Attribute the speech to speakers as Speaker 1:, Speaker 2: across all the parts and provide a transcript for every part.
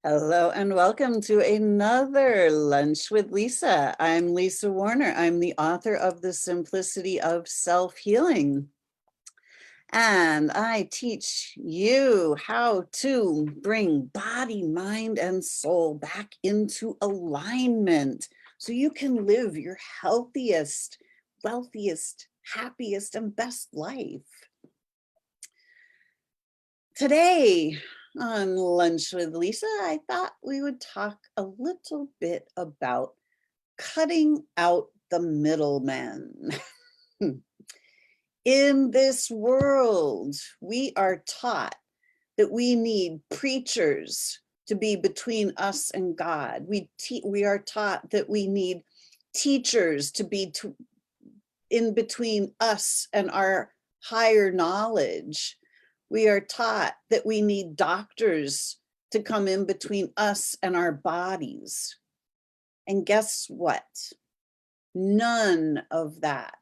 Speaker 1: Hello and welcome to another Lunch with Lisa. I'm Lisa Warner. I'm the author of The Simplicity of Self-Healing. And I teach you how to bring body, mind, and soul back into alignment so you can live your healthiest, wealthiest, happiest, and best life. Today on Lunch with Lisa, I thought we would talk a little bit about cutting out the middlemen. In this world, we are taught that we need preachers to be between us and God. We are taught that we need teachers to be in between us and our higher knowledge. We are taught that we need doctors to come in between us and our bodies. And guess what? None of that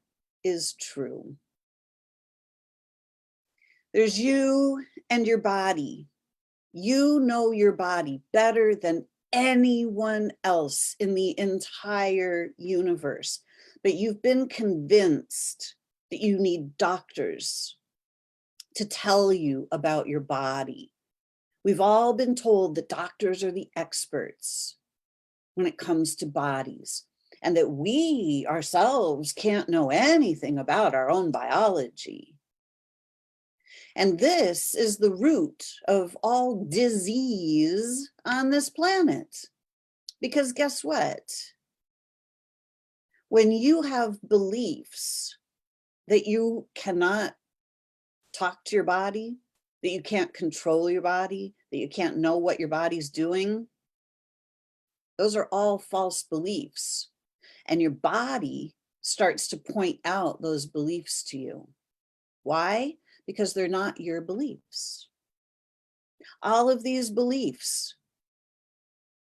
Speaker 1: is true. There's you and your body. You know your body better than anyone else in the entire universe. But you've been convinced that you need doctors to tell you about your body. We've all been told that doctors are the experts when it comes to bodies, and that we ourselves can't know anything about our own biology. And this is the root of all disease on this planet. Because guess what? When you have beliefs that you cannot talk to your body, that you can't control your body, that you can't know what your body's doing, those are all false beliefs. And your body starts to point out those beliefs to you. Why? Because they're not your beliefs. All of these beliefs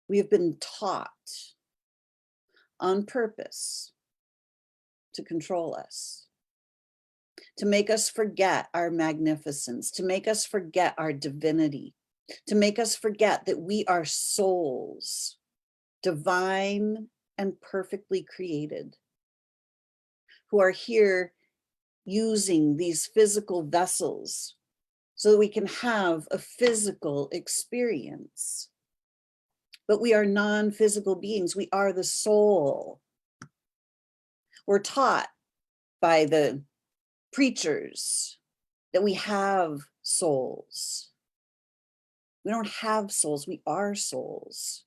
Speaker 1: we have been taught on purpose to control us, to make us forget our magnificence, to make us forget our divinity, to make us forget that we are souls, divine and perfectly created, who are here using these physical vessels so that we can have a physical experience. But we are non-physical beings. We are the soul. We're taught by the preachers that we have souls. We don't have souls, we are souls.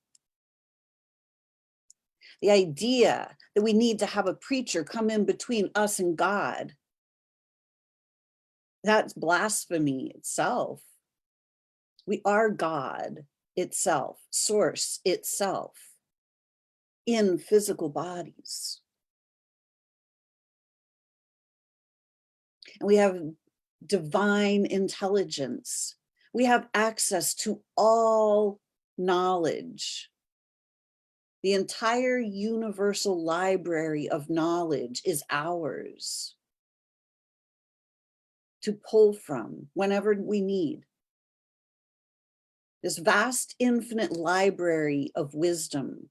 Speaker 1: The idea that we need to have a preacher come in between us and God, that's blasphemy itself. We are God itself, source itself, in physical bodies. And we have divine intelligence. We have access to all knowledge. The entire universal library of knowledge is ours to pull from whenever we need. This vast, infinite library of wisdom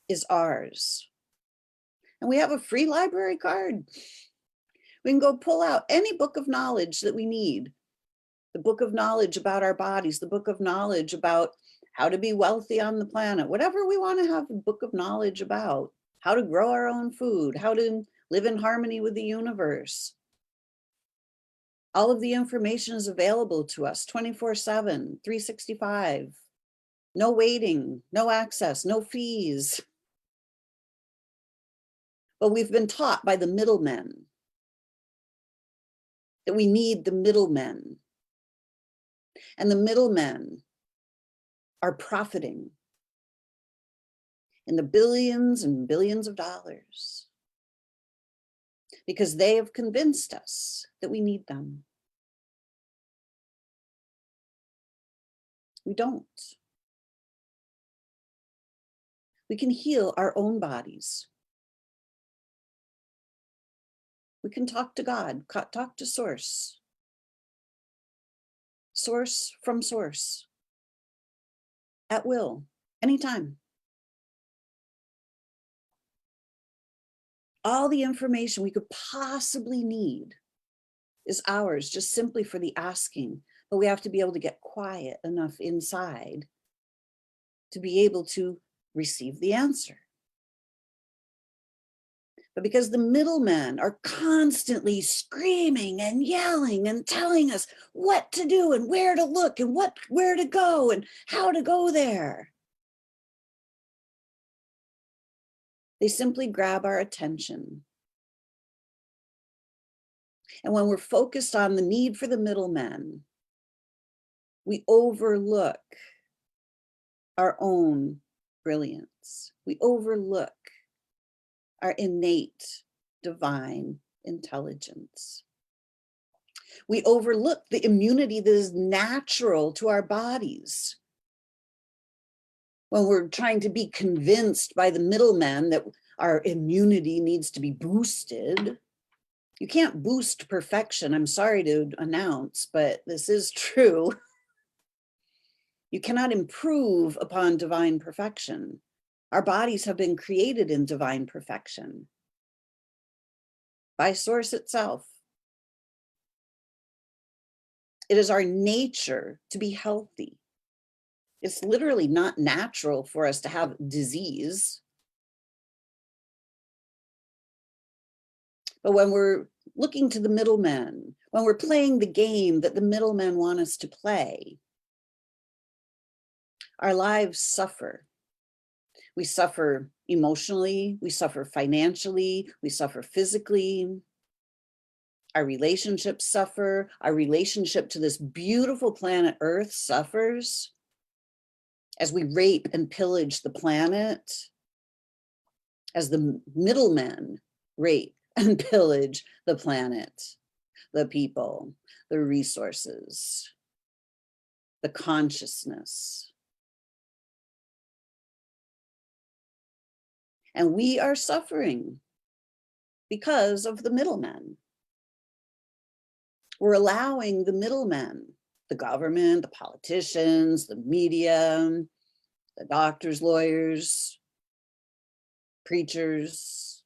Speaker 1: is ours. And we have a free library card. We can go pull out any book of knowledge that we need. The book of knowledge about our bodies, the book of knowledge about how to be wealthy on the planet, whatever we want to have a book of knowledge about, how to grow our own food, how to live in harmony with the universe. All of the information is available to us 24/7, 365. No waiting, no access, no fees. But we've been taught by the middlemen that we need the middlemen. And the middlemen are profiting in the billions and billions of dollars because they have convinced us that we need them. We don't. We can heal our own bodies. We can talk to God, talk to source. Source from source. at will, anytime. All the information we could possibly need is ours just simply for the asking. But we have to be able to get quiet enough inside to be able to receive the answer. But because the middlemen are constantly screaming and yelling and telling us what to do and where to look and where to go and how to go there, they simply grab our attention. And when we're focused on the need for the middlemen, we overlook our own brilliance. We overlook our innate divine intelligence. We overlook the immunity that is natural to our bodies. When we're trying to be convinced by the middlemen that our immunity needs to be boosted, you can't boost perfection. I'm sorry to announce, but this is true. You cannot improve upon divine perfection. Our bodies have been created in divine perfection by Source itself. It is our nature to be healthy. It's literally not natural for us to have disease. But when we're looking to the middlemen, when we're playing the game that the middlemen want us to play, our lives suffer. We suffer emotionally, we suffer financially, we suffer physically. Our relationships suffer. Our relationship to this beautiful planet Earth suffers as we rape and pillage the planet, as the middlemen rape and pillage the planet, the people, the resources, the consciousness. And we are suffering because of the middlemen. We're allowing the middlemen, the government, the politicians, the media, the doctors, lawyers, preachers.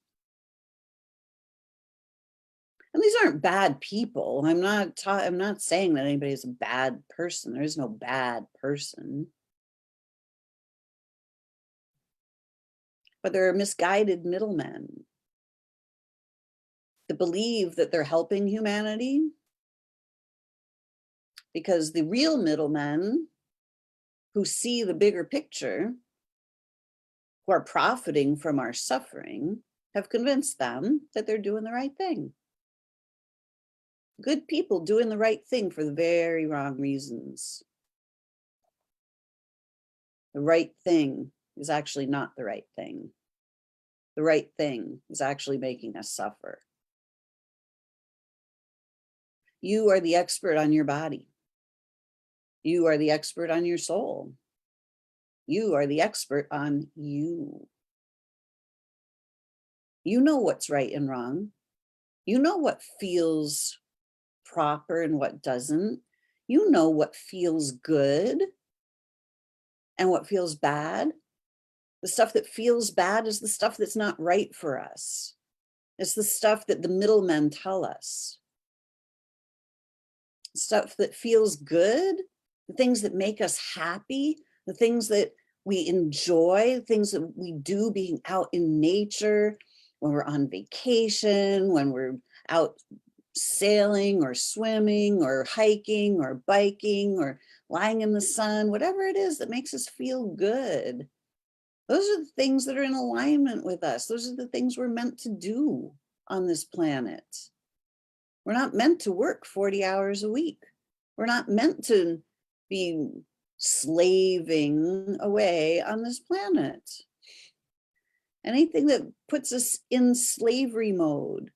Speaker 1: And these aren't bad people. I'm not saying that anybody's a bad person. There is no bad person. But there are misguided middlemen that believe that they're helping humanity, because the real middlemen who see the bigger picture, who are profiting from our suffering, have convinced them that they're doing the right thing. Good people doing the right thing for the very wrong reasons. The right thing is actually not the right thing. The right thing is actually making us suffer. You are the expert on your body. You are the expert on your soul. You are the expert on you. You know what's right and wrong. You know what feels proper and what doesn't. You know what feels good and what feels bad. The stuff that feels bad is the stuff that's not right for us. It's the stuff that the middlemen tell us. Stuff that feels good, the things that make us happy, the things that we enjoy, things that we do being out in nature, when we're on vacation, when we're out sailing or swimming or hiking or biking or lying in the sun, whatever it is that makes us feel good. Those are the things that are in alignment with us. Those are the things we're meant to do on this planet. We're not meant to work 40 hours a week. We're not meant to be slaving away on this planet. Anything that puts us in slavery mode,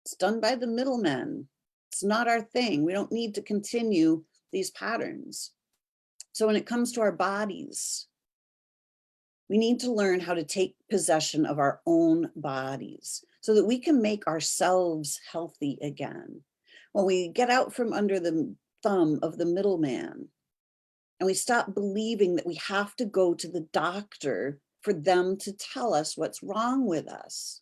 Speaker 1: it's done by the middlemen. It's not our thing. We don't need to continue these patterns. So when it comes to our bodies, we need to learn how to take possession of our own bodies so that we can make ourselves healthy again. When we get out from under the thumb of the middleman, And we stop believing that we have to go to the doctor for them to tell us what's wrong with us.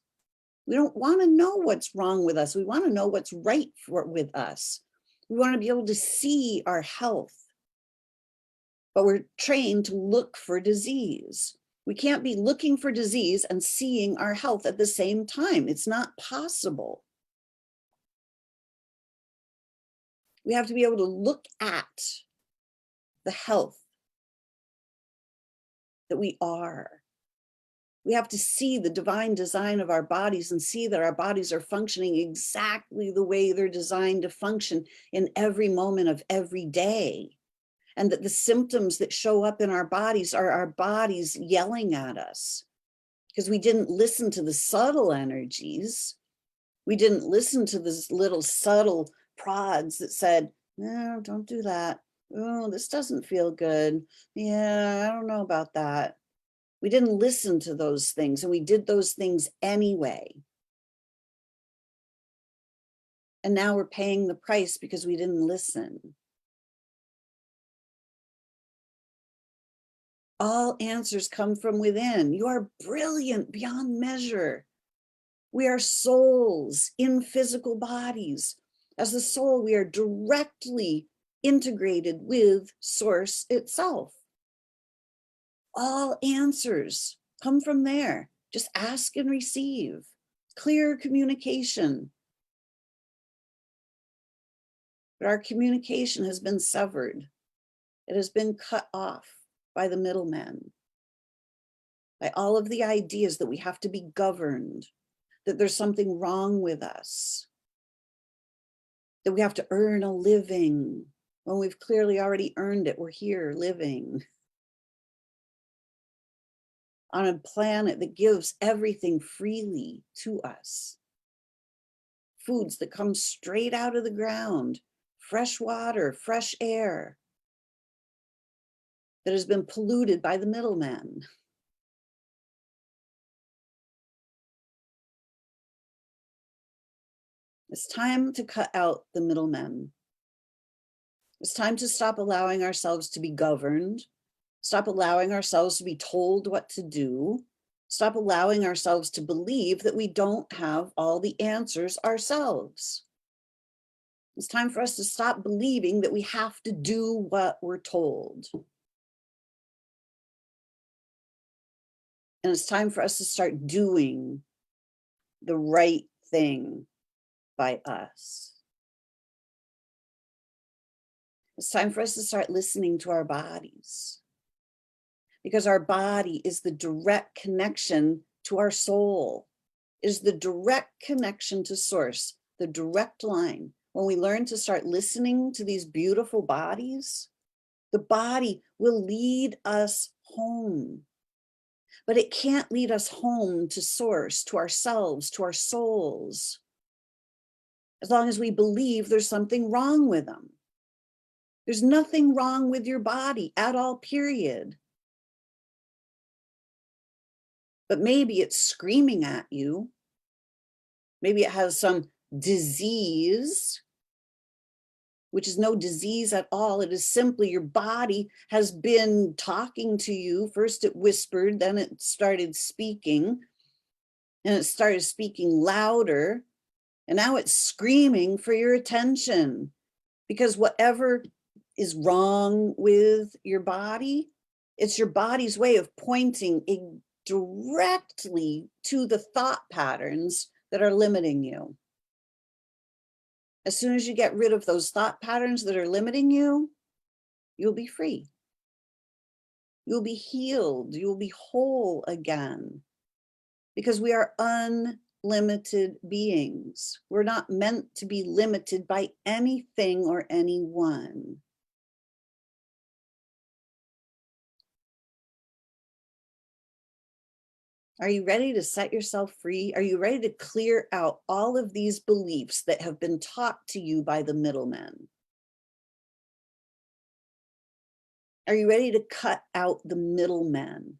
Speaker 1: We don't want to know what's wrong with us. We want to know what's right with us. We want to be able to see our health, but we're trained to look for disease. We can't be looking for disease and seeing our health at the same time. It's not possible. We have to be able to look at the health that we are. We have to see the divine design of our bodies and see that our bodies are functioning exactly the way they're designed to function in every moment of every day. And that the symptoms that show up in our bodies are our bodies yelling at us because we didn't listen to the subtle energies. We didn't listen to these little subtle prods that said, no, don't do that. Oh, this doesn't feel good. Yeah, I don't know about that. We didn't listen to those things, and we did those things anyway. And now we're paying the price because we didn't listen. All answers come from within. You are brilliant beyond measure. We are souls in physical bodies. As the soul, we are directly integrated with Source itself. All answers come from there. Just ask and receive. Clear communication. But our communication has been severed. It has been cut off by the middlemen, by all of the ideas that we have to be governed, that there's something wrong with us, that we have to earn a living when we've clearly already earned it. We're here living on a planet that gives everything freely to us. Foods that come straight out of the ground, fresh water, fresh air that has been polluted by the middlemen. It's time to cut out the middlemen. It's time to stop allowing ourselves to be governed, stop allowing ourselves to be told what to do, stop allowing ourselves to believe that we don't have all the answers ourselves. It's time for us to stop believing that we have to do what we're told. And it's time for us to start doing the right thing by us. It's time for us to start listening to our bodies, because our body is the direct connection to our soul, is the direct connection to Source, the direct line. When we learn to start listening to these beautiful bodies, the body will lead us home. But it can't lead us home to Source, to ourselves, to our souls, as long as we believe there's something wrong with them. There's nothing wrong with your body at all, period. But maybe it's screaming at you. Maybe it has some disease, which is no disease at all. It is simply your body has been talking to you. First it whispered, then it started speaking, and it started speaking louder. And now it's screaming for your attention, because whatever is wrong with your body, it's your body's way of pointing directly to the thought patterns that are limiting you. As soon as you get rid of those thought patterns that are limiting you, you'll be free. You'll be healed. You'll be whole again, because we are unlimited beings. We're not meant to be limited by anything or anyone. Are you ready to set yourself free? Are you ready to clear out all of these beliefs that have been taught to you by the middlemen? Are you ready to cut out the middlemen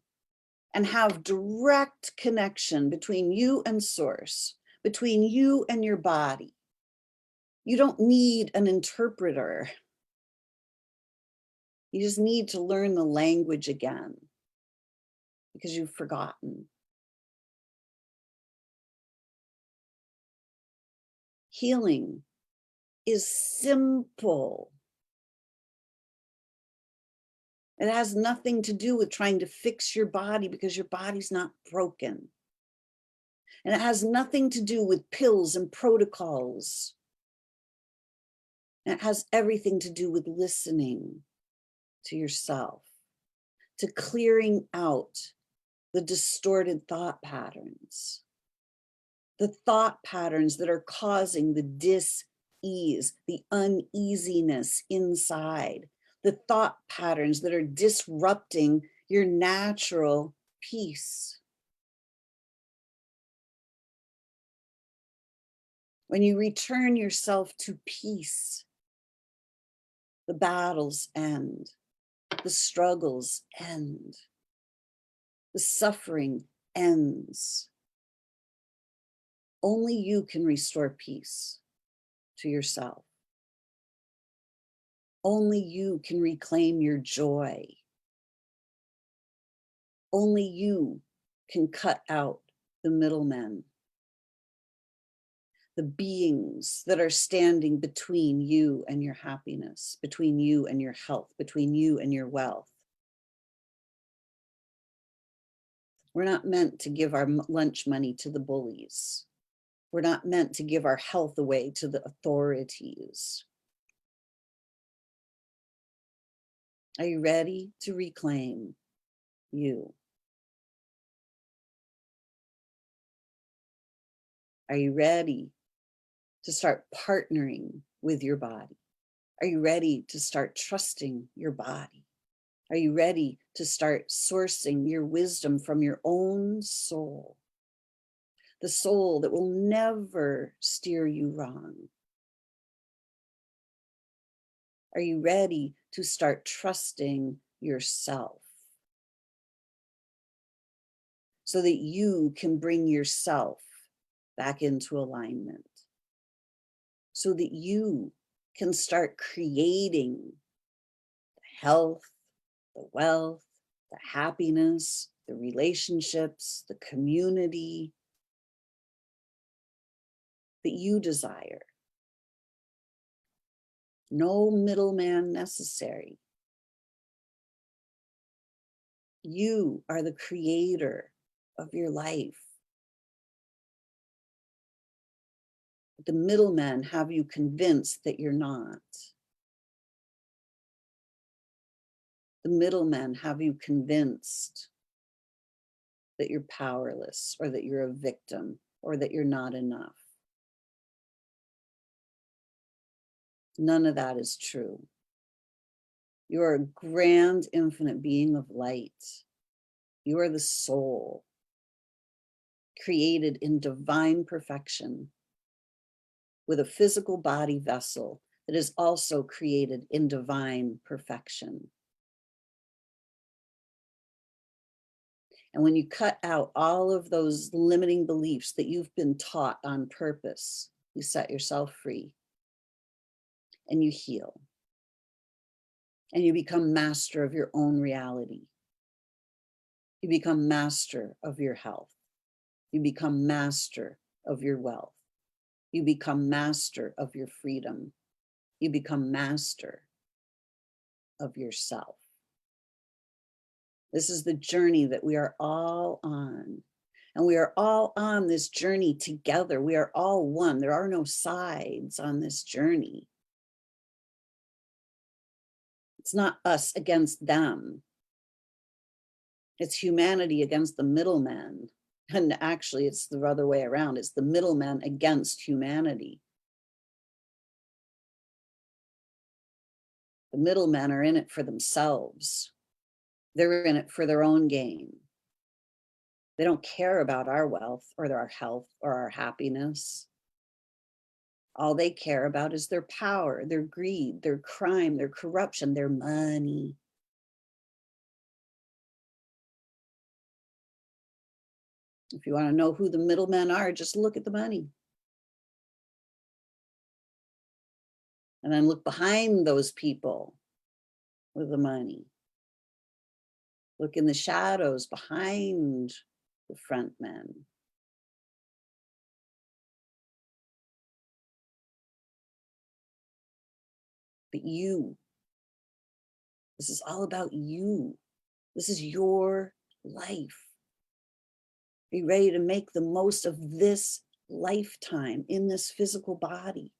Speaker 1: and have direct connection between you and Source, between you and your body? You don't need an interpreter. You just need to learn the language again because you've forgotten. Healing is simple. It has nothing to do with trying to fix your body because your body's not broken. And it has nothing to do with pills and protocols. And it has everything to do with listening to yourself, to clearing out the distorted thought patterns, the thought patterns that are causing the dis-ease, the uneasiness inside, the thought patterns that are disrupting your natural peace. When you return yourself to peace, the battles end, the struggles end, the suffering ends. Only you can restore peace to yourself. Only you can reclaim your joy. Only you can cut out the middlemen, the beings that are standing between you and your happiness, between you and your health, between you and your wealth. We're not meant to give our lunch money to the bullies. We're not meant to give our health away to the authorities. Are you ready to reclaim you? Are you ready to start partnering with your body? Are you ready to start trusting your body? Are you ready to start sourcing your wisdom from your own soul? The soul that will never steer you wrong. Are you ready to start trusting yourself so that you can bring yourself back into alignment? So that you can start creating the health, the wealth, the happiness, the relationships, the community that you desire. No middleman necessary. You are the creator of your life. The middlemen have you convinced that you're not. The middlemen have you convinced that you're powerless or that you're a victim or that you're not enough. None of that is true. You are a grand, infinite being of light. You are the soul, created in divine perfection, with a physical body vessel that is also created in divine perfection. And when you cut out all of those limiting beliefs that you've been taught on purpose, you set yourself free and you heal. And you become master of your own reality. You become master of your health. You become master of your wealth. You become master of your freedom. You become master of yourself. This is the journey that we are all on. And we are all on this journey together. We are all one. There are no sides on this journey. It's not us against them. It's humanity against the middlemen. And actually, it's the other way around. It's the middlemen against humanity. The middlemen are in it for themselves. They're in it for their own gain. They don't care about our wealth or our health or our happiness. All they care about is their power, their greed, their crime, their corruption, their money. If you want to know who the middlemen are, just look at the money. And then look behind those people. with the money. Look in the shadows behind the front men. But you, this is all about you. This is your life. Are you ready to make the most of this lifetime in this physical body?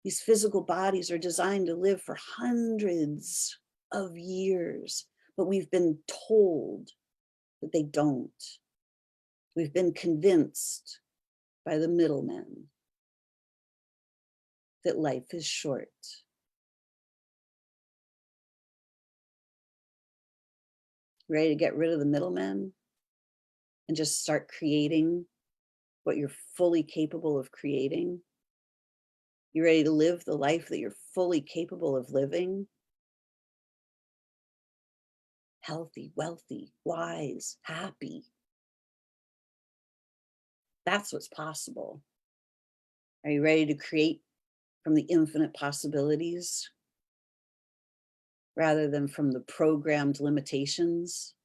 Speaker 1: These physical bodies are designed to live for hundreds of years, but we've been told that they don't. We've been convinced by the middlemen that life is short. Ready to get rid of the middlemen and just start creating what you're fully capable of creating? You ready to live the life that you're fully capable of living? Healthy, wealthy, wise, happy. That's what's possible. Are you ready to create from the infinite possibilities rather than from the programmed limitations?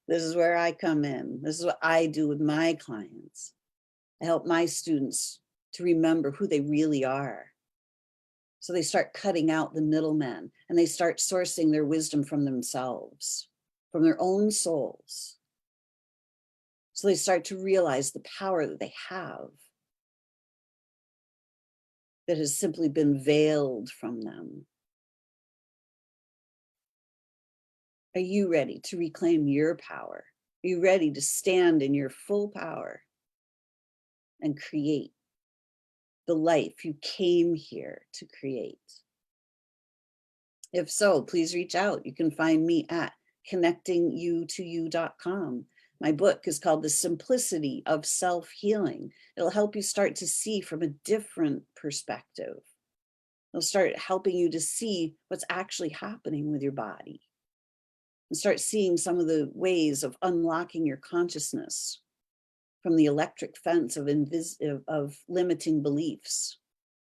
Speaker 1: This is where I come in. This is what I do with my clients. I help my students to remember who they really are. So they start cutting out the middlemen and they start sourcing their wisdom from themselves, from their own souls. So they start to realize the power that they have that has simply been veiled from them. Are you ready to reclaim your power? Are you ready to stand in your full power and create the life you came here to create? If so, please reach out. You can find me at connectingyoutoyou.com. My book is called The Simplicity of Self-Healing. It'll help you start to see from a different perspective. It'll start helping you to see what's actually happening with your body and start seeing some of the ways of unlocking your consciousness from the electric fence of limiting beliefs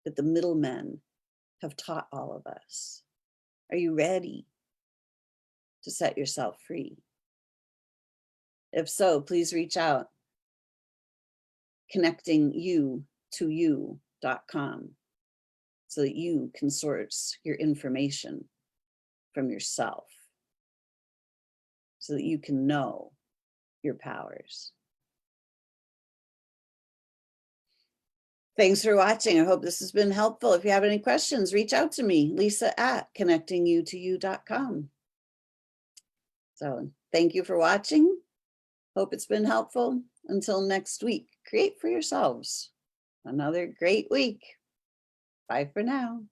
Speaker 1: that the middlemen have taught all of us. Are you ready to set yourself free? If so, please reach out, connectingyoutoyou.com, so that you can source your information from yourself, so that you can know your powers. Thanks for watching. I hope this has been helpful. If you have any questions, reach out to me, Lisa at connectingyoutoyou.com. So thank you for watching. Hope it's been helpful. Until next week, create for yourselves another great week. Bye for now.